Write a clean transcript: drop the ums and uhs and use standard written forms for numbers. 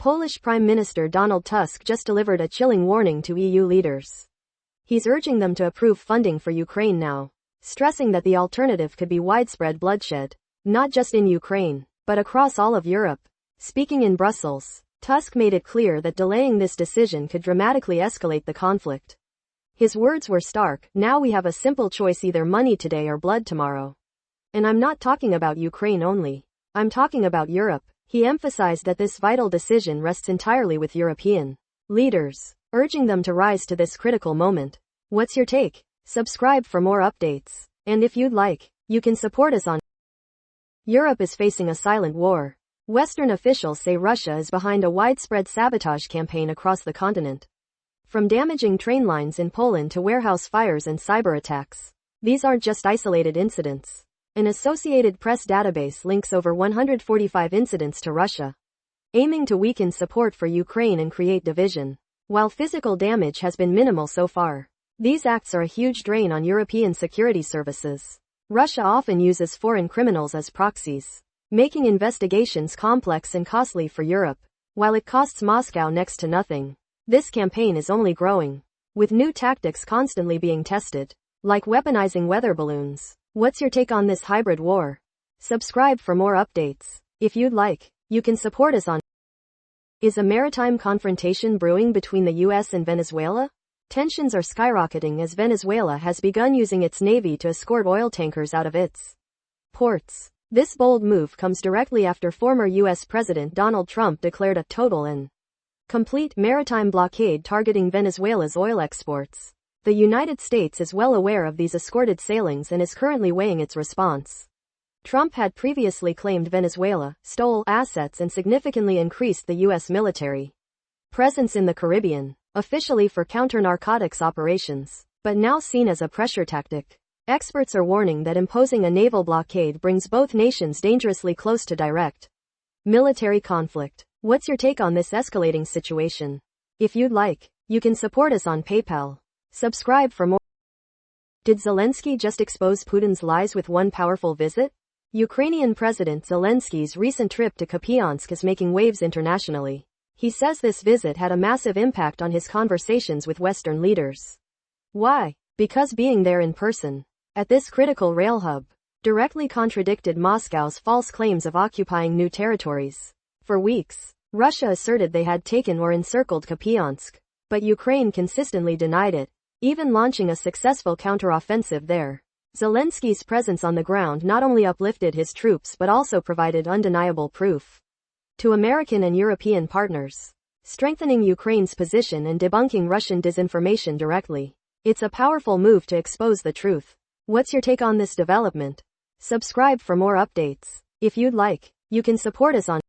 Polish Prime Minister Donald Tusk just delivered a chilling warning to EU leaders. He's urging them to approve funding for Ukraine now, stressing that the alternative could be widespread bloodshed, not just in Ukraine, but across all of Europe. Speaking in Brussels, Tusk made it clear that delaying this decision could dramatically escalate the conflict. His words were stark: "Now we have a simple choice, either money today or blood tomorrow." And I'm not talking about Ukraine only. I'm talking about Europe. He emphasized that this vital decision rests entirely with European leaders, urging them to rise to this critical moment. What's your take? Subscribe for more updates. And if you'd like, you can support us on. Europe is facing a silent war. Western officials say Russia is behind a widespread sabotage campaign across the continent. From damaging train lines in Poland to warehouse fires and cyber attacks. These aren't just isolated incidents. An Associated Press database links over 145 incidents to Russia, aiming to weaken support for Ukraine and create division. While physical damage has been minimal so far, these acts are a huge drain on European security services. Russia often uses foreign criminals as proxies, making investigations complex and costly for Europe. While it costs Moscow next to nothing, this campaign is only growing, with new tactics constantly being tested, like weaponizing weather balloons. What's your take on this hybrid war? Subscribe for more updates. If you'd like, you can support us on. Is a maritime confrontation brewing between the US and Venezuela? Tensions are skyrocketing as Venezuela has begun using its navy to escort oil tankers out of its ports. This bold move comes directly after former US President Donald Trump declared a total and complete maritime blockade targeting Venezuela's oil exports. The United States is well aware of these escorted sailings and is currently weighing its response. Trump had previously claimed Venezuela stole assets and significantly increased the U.S. military presence in the Caribbean, officially for counter-narcotics operations, but now seen as a pressure tactic. Experts are warning that imposing a naval blockade brings both nations dangerously close to direct military conflict. What's your take on this escalating situation? If you'd like, you can support us on PayPal. Subscribe for more. Did Zelenskyy just expose Putin's lies with one powerful visit? Ukrainian President Zelenskyy's recent trip to Kupiansk is making waves internationally. He says this visit had a massive impact on his conversations with Western leaders. Why? Because being there in person, at this critical rail hub, directly contradicted Moscow's false claims of occupying new territories. For weeks, Russia asserted they had taken or encircled Kupiansk, but Ukraine consistently denied it, even launching a successful counteroffensive there. Zelenskyy's presence on the ground not only uplifted his troops but also provided undeniable proof to American and European partners, strengthening Ukraine's position and debunking Russian disinformation directly. It's a powerful move to expose the truth. What's your take on this development? Subscribe for more updates. If you'd like, you can support us on